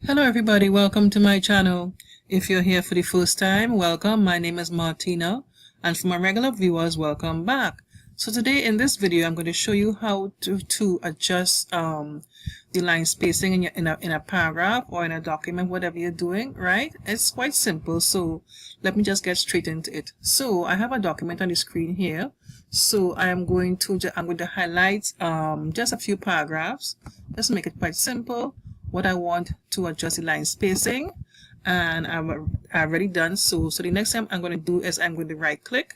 Hello everybody, welcome to my channel. If you're here for the first time, welcome. My name is Martina, and for my regular viewers, welcome back. So today in this video, I'm going to show you how to adjust the line spacing in a paragraph or in a document, whatever you're doing, right? It's quite simple, so let me just get straight into it. So I have a document on the screen here. So I'm going to highlight just a few paragraphs. Let's make it quite simple. What I want to adjust the line spacing, and I've already done so. So the next thing I'm going to do is I'm going to right click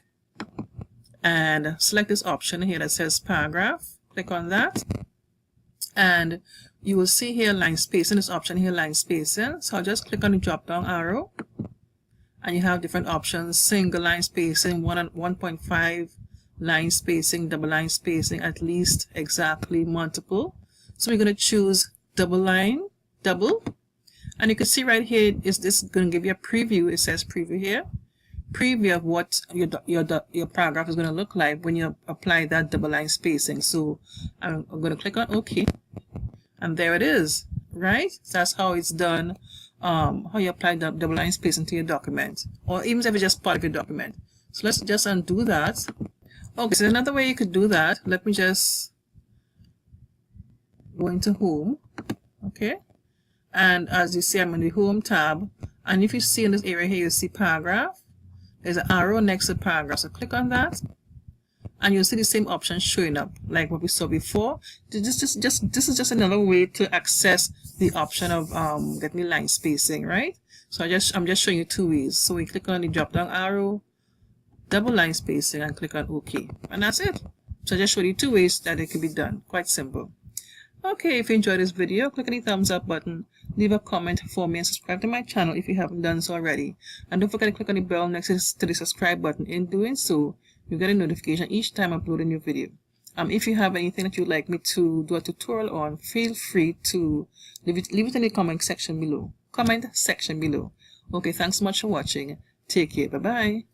and select this option here that says paragraph. Click on that and you will see here line spacing, this option here, line spacing. So I'll just click on the drop down arrow and you have different options: single line spacing, 1.5 line spacing, double line spacing, at least, exactly, multiple. So we're going to choose double line, double, and you can see right here is this going to give you a preview. It says preview here, preview of what your paragraph is going to look like when you apply that double line spacing. So I'm going to click on OK, and there it is, right? So that's how it's done, how you apply the double line spacing to your document, or even if it's just part of your document. So let's just undo that. Okay, so another way you could do that, let me just go into home. Okay, and as you see, I'm in the home tab, and if you see in this area here, you see paragraph. There's an arrow next to paragraph, so click on that and you'll see the same option showing up like what we saw before. This is just another way to access the option of getting the line spacing, right? So I'm just showing you two ways. So we click on the drop down arrow, double line spacing, and click on OK, and that's it. So I just showed you two ways that it can be done. Quite simple. Okay, if you enjoyed this video, click on the thumbs up button, leave a comment for me, and subscribe to my channel if you haven't done so already. And don't forget to click on the bell next to the subscribe button. In doing so, you get a notification each time I upload a new video. If you have anything that you'd like me to do a tutorial on, feel free to leave it in the comment section below. Okay, thanks so much for watching. Take care. Bye-bye.